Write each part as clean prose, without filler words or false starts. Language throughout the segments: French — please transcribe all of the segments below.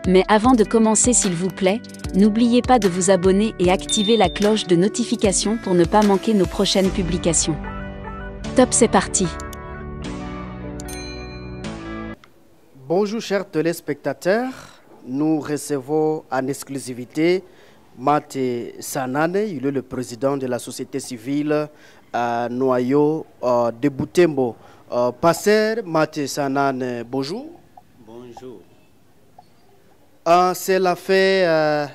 Mais avant de commencer, s'il vous plaît, n'oubliez pas de vous abonner et activer la cloche de notification pour ne pas manquer nos prochaines publications. Top, c'est parti! Bonjour chers téléspectateurs, nous recevons en exclusivité Mate Sanane, il est le président de la société civile Noyau de Butembo. Pasteur Mate Sanane, bonjour. Bonjour. C'est la fin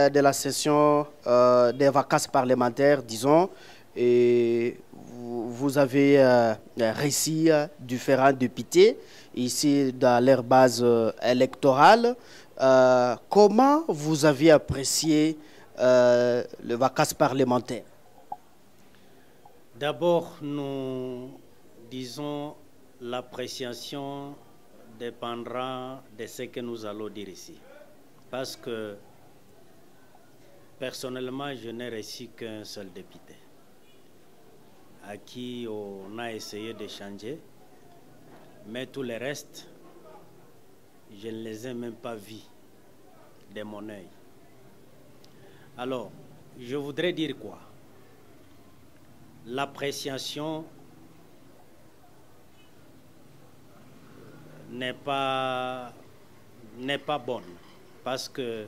de la session des vacances parlementaires, disons, et vous avez réussi différents députés ici dans leur base électorale. Comment vous avez apprécié les vacances parlementaires? D'abord, nous disons l'appréciation dépendra de ce que nous allons dire ici. Parce que personnellement, je n'ai reçu qu'un seul député à qui on a essayé d'échanger. Mais tous les restes, je ne les ai même pas vus de mon œil. Alors, je voudrais dire quoi? L'appréciation n'est pas bonne. Parce que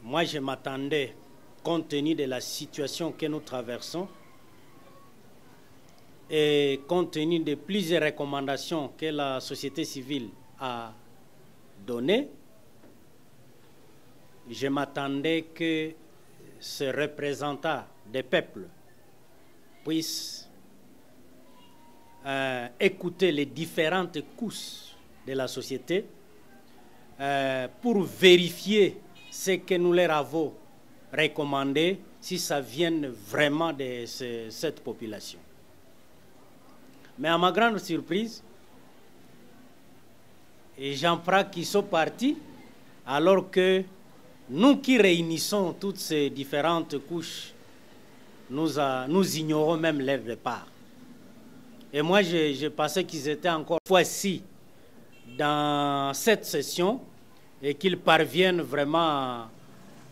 moi, je m'attendais, compte tenu de la situation que nous traversons, et compte tenu de plusieurs recommandations que la société civile a données, je m'attendais que ce représentant des peuples puisse écouter les différentes couches de la société pour vérifier ce que nous leur avons recommandé, si ça vient vraiment de cette population. Mais à ma grande surprise, et j'en prends qui sont partis, alors que nous qui réunissons toutes ces différentes couches, nous ignorons même leur départ. Et moi, je pensais qu'ils étaient encore fois-ci dans cette session et qu'ils parviennent vraiment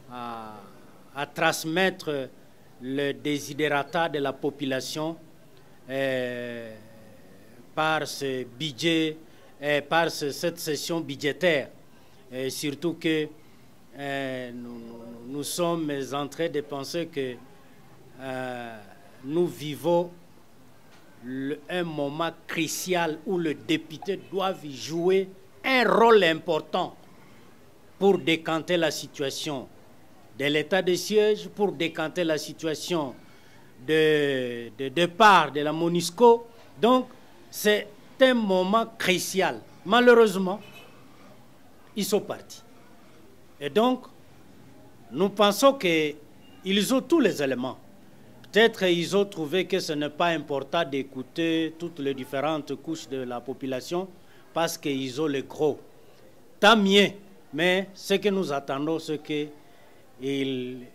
à transmettre le desiderata de la population par ce budget, par cette session budgétaire. Et surtout que nous sommes en train de penser que nous vivons un moment crucial où le député doit jouer un rôle important pour décanter la situation de l'état de siège, pour décanter la situation de départ de la MONUSCO. Donc, c'est un moment crucial. Malheureusement, ils sont partis. Et donc, nous pensons qu'ils ont tous les éléments. Peut-être qu'ils ont trouvé que ce n'est pas important d'écouter toutes les différentes couches de la population parce qu'ils ont le gros. Tant mieux, mais ce que nous attendons, c'est qu'ils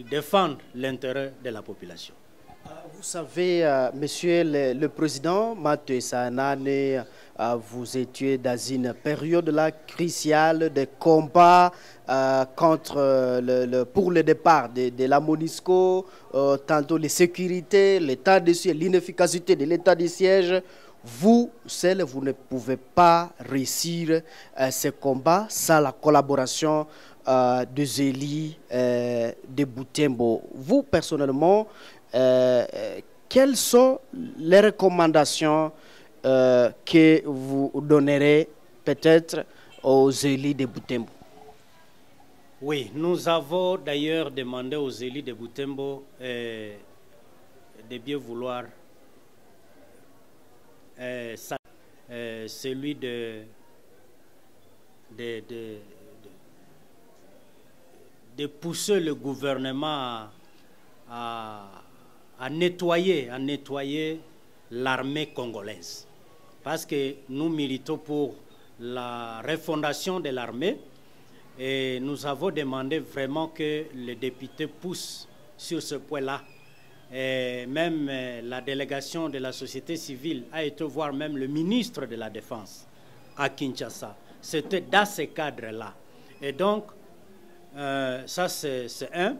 défendent l'intérêt de la population. Vous savez, monsieur le président, Mate Sanane, vous étiez dans une période là cruciale de combat pour le départ de la MONUSCO, tantôt les sécurités, l'état de siège, l'inefficacité de l'état de siège. Vous, seul, vous ne pouvez pas réussir ce combat sans la collaboration de Zélie de Butembo. Vous, personnellement, quelles sont les recommandations que vous donnerez peut-être aux élus de Butembo? Oui, nous avons d'ailleurs demandé aux élus de Butembo de bien vouloir celui de pousser le gouvernement à nettoyer l'armée congolaise. Parce que nous militons pour la refondation de l'armée et nous avons demandé vraiment que les députés poussent sur ce point-là. Et même la délégation de la société civile a été voir même le ministre de la Défense à Kinshasa. C'était dans ce cadre-là. Et donc, ça c'est un.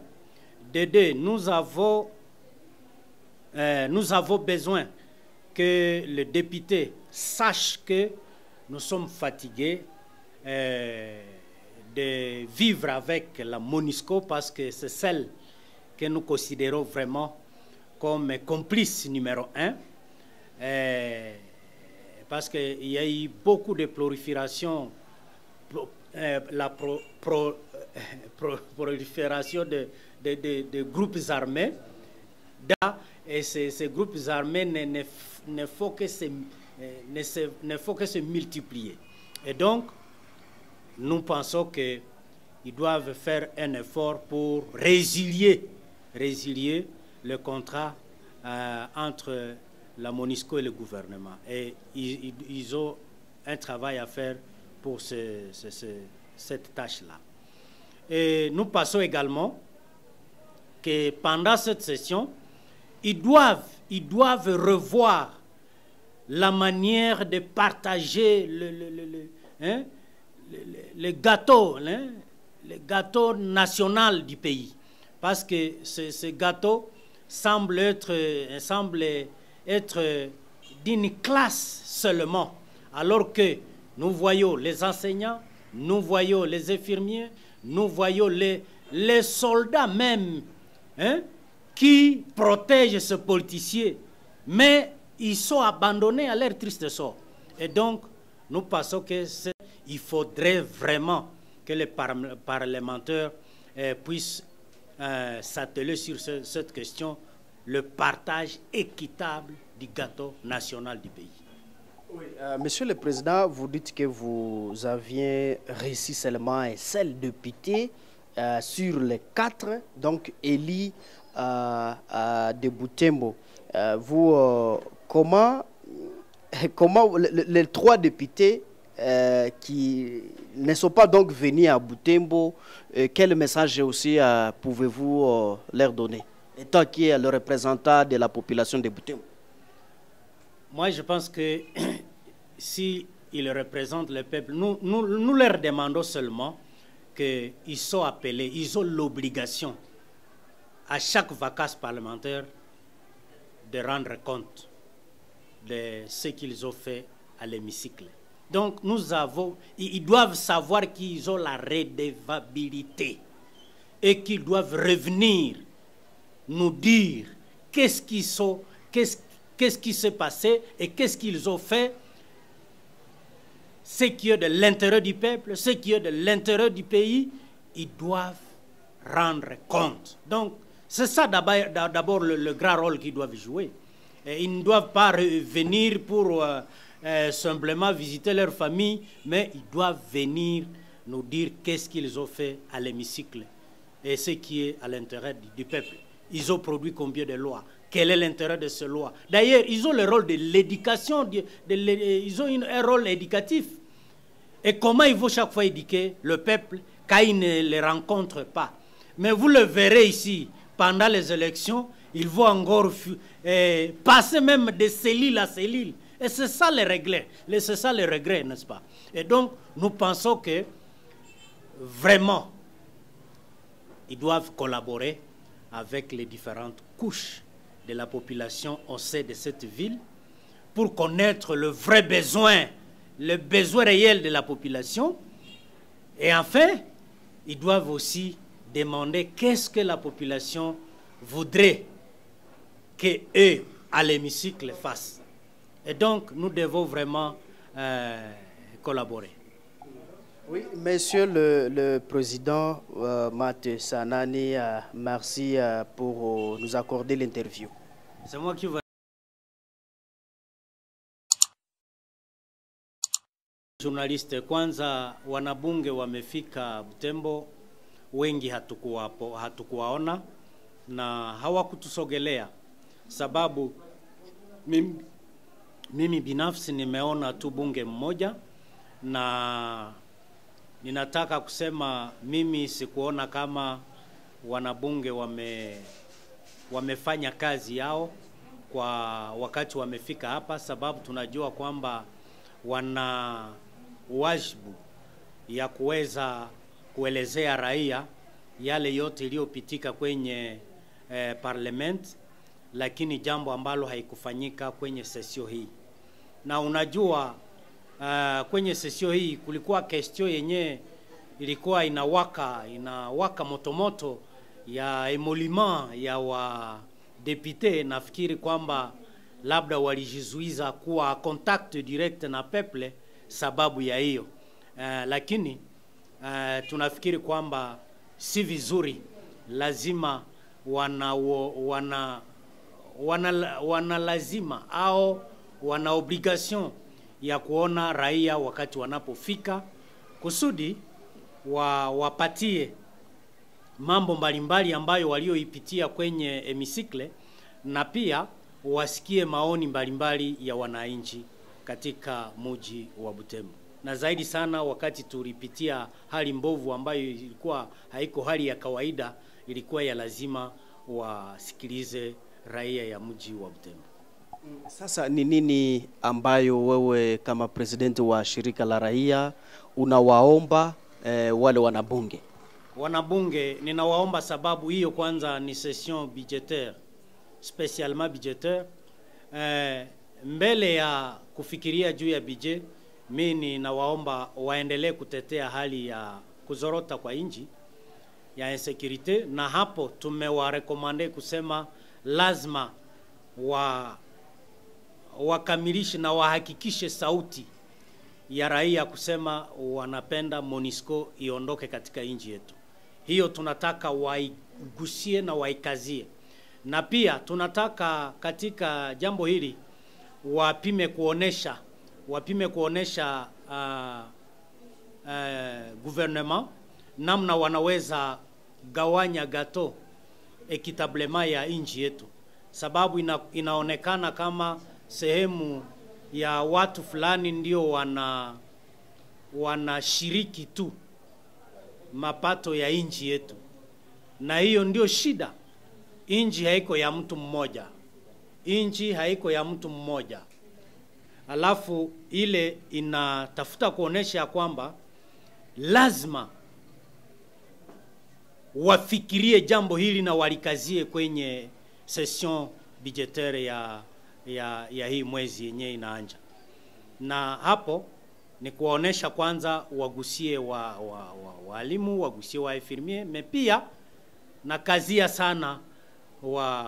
De deux, nous avons besoin que le député sache que nous sommes fatigués de vivre avec la MONUSCO parce que c'est celle que nous considérons vraiment comme complice numéro un. Parce qu'il y a eu beaucoup de prolifération, prolifération de groupes armés. Et ces groupes armés ne font que se multiplier. Et donc, nous pensons qu'ils doivent faire un effort pour résilier le contrat entre la MONUSCO et le gouvernement. Et ils ont un travail à faire pour cette tâche-là. Et nous pensons également que pendant cette session, ils doivent revoir la manière de partager le gâteau national du pays. Parce que ce gâteau semble être d'une classe seulement, alors que nous voyons les enseignants, nous voyons les infirmiers, nous voyons les soldats même, qui protègent ce politicien, mais ils sont abandonnés à leur triste sort. Et donc, nous pensons qu'il faudrait vraiment que les parlementaires puissent s'atteler sur cette question, le partage équitable du gâteau national du pays. Oui, Monsieur le Président, vous dites que vous aviez réussi seulement un seul député sur les 4, donc élus de Butembo. Comment les 3 députés qui ne sont pas donc venus à Butembo, quel message aussi pouvez-vous leur donner, étant qui est le représentant de la population de Butembo? Moi, je pense que s'ils représentent le peuple, nous leur demandons seulement qu'ils sont appelés, ils ont l'obligation à chaque vacances parlementaire de rendre compte de ce qu'ils ont fait à l'hémicycle. Donc, ils doivent savoir qu'ils ont la redevabilité et qu'ils doivent revenir nous dire qu'est-ce qui s'est passé et qu'est-ce qu'ils ont fait, ce qui est de l'intérêt du peuple, ce qui est de l'intérêt du pays, ils doivent rendre compte. Donc, c'est ça d'abord le grand rôle qu'ils doivent jouer. Et ils ne doivent pas venir pour simplement visiter leur famille, mais ils doivent venir nous dire qu'est-ce qu'ils ont fait à l'hémicycle et ce qui est à l'intérêt du peuple. Ils ont produit combien de lois? Quel est l'intérêt de ces lois? D'ailleurs, ils ont le rôle de l'éducation, ils ont un rôle éducatif. Et comment ils vont chaque fois éduquer le peuple quand ils ne les rencontrent pas? Mais vous le verrez ici, pendant les élections, ils vont encore passer même de cellule à cellule. Et c'est ça les regrets, n'est-ce pas? Et donc, nous pensons que vraiment, ils doivent collaborer avec les différentes couches de la population au sein de cette ville pour connaître le vrai besoin, le besoin réel de la population. Et enfin, ils doivent aussi demander qu'est-ce que la population voudrait qu'eux, à l'hémicycle, fassent. Et donc, nous devons vraiment collaborer. Oui, Monsieur le Président Matt Sanani, merci pour nous accorder l'interview. C'est moi qui vous... Journaliste, kwanza wanabunge wamefika Butembo, wengi hatukuwaona na hawakutusogelea, sababu mimi binafsi nimeona tu bunge mmoja, na ninataka kusema mimi sikuona kama wanabunge wamefanya kazi yao kwa wakati wamefika hapa, sababu tunajua kwamba wana wajibu ya kuweza kuelezea raia yale yote iliyopitika kwenye parliament, lakini jambo ambalo haikufanyika kwenye sesio hii. Na unajua kwenye sesio hii kulikuwa kestio yenye ilikuwa inawaka motomoto ya emoliment ya wa depute. Nafikiri kwamba labda walijizuiza kuwa contact direct na peuple sababu ya hiyo. Lakini tunafikiri kwamba si vizuri, lazima wana lazima au wana obligation ya kuona raia wakati wanapofika, kusudi wapatie mambo mbalimbali ambayo walioipitia kwenye hemicycle, na pia wasikie maoni mbalimbali ya wananchi katika mji wa Butembo. Na zaidi sana wakati tulipitia hali mbovu ambayo ilikuwa haiko hali ya kawaida, ilikuwa ya lazima wasikilize raia ya mji wa Butembo. Sasa ni nini ambayo wewe kama presidenti wa shirika la raia unawaomba wale wanabunge? Wanabunge ninawaomba, sababu hiyo kwanza ni session budgetaire, spécialement budgetaire. Mbele ya kufikiria juu ya budget, mimi ninawaomba waendelee kutetea hali ya kuzorota kwa nchi ya insecurity, na hapo tumewarekomande kusema lazima wakamilishe na wahakikishe sauti ya raia kusema wanapenda MONUSCO iondoke katika nchi yetu. Hiyo tunataka waigusie na waikazie. Na pia tunataka katika jambo hili wapime kuonesha gouvernement namna wanaweza gawanya gato equitablement ya nchi yetu, sababu inaonekana kama sehemu ya watu fulani ndio wanashiriki tu mapato ya nchi yetu, na hiyo ndio shida. Nchi haiko ya mtu mmoja, nchi haiko ya mtu mmoja. Alafu ile inatafuta kuonesha kwamba lazima wafikirie jambo hili na walikazie kwenye session budgetaire ya hii mwezi yenye inaanja. Na hapo ni kuonesha kwanza wagusie walimu, wagusie wa infirmier, pia na kazia sana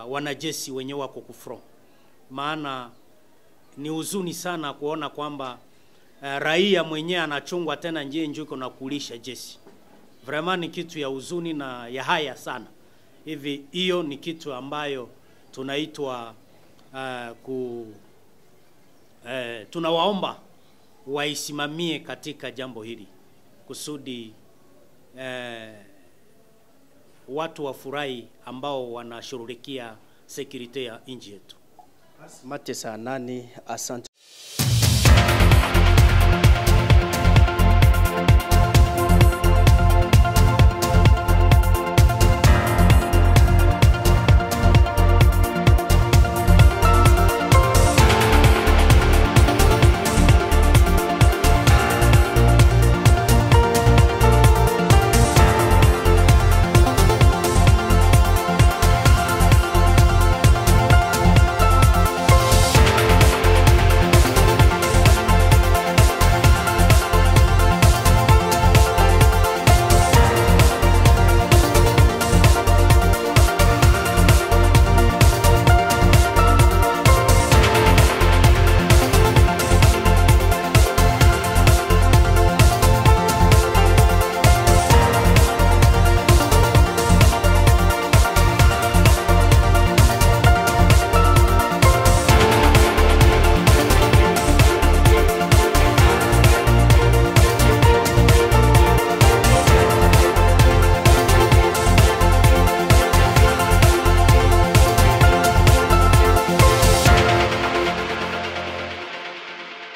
wanajeshi wenye wako kufront. Maana ni huzuni sana kuona kwamba raia mwenye anachungwa tena njuko na kulisha jeshi. Vraiment ni kitu ya huzuni na ya haya sana. Hivi hiyo ni kitu ambayo tunaitwa tunawaomba waisimamie katika jambo hili kusudi watu wafurahi ambao wanashughulikia security ya nchi yetu. Mate saa nani, asante.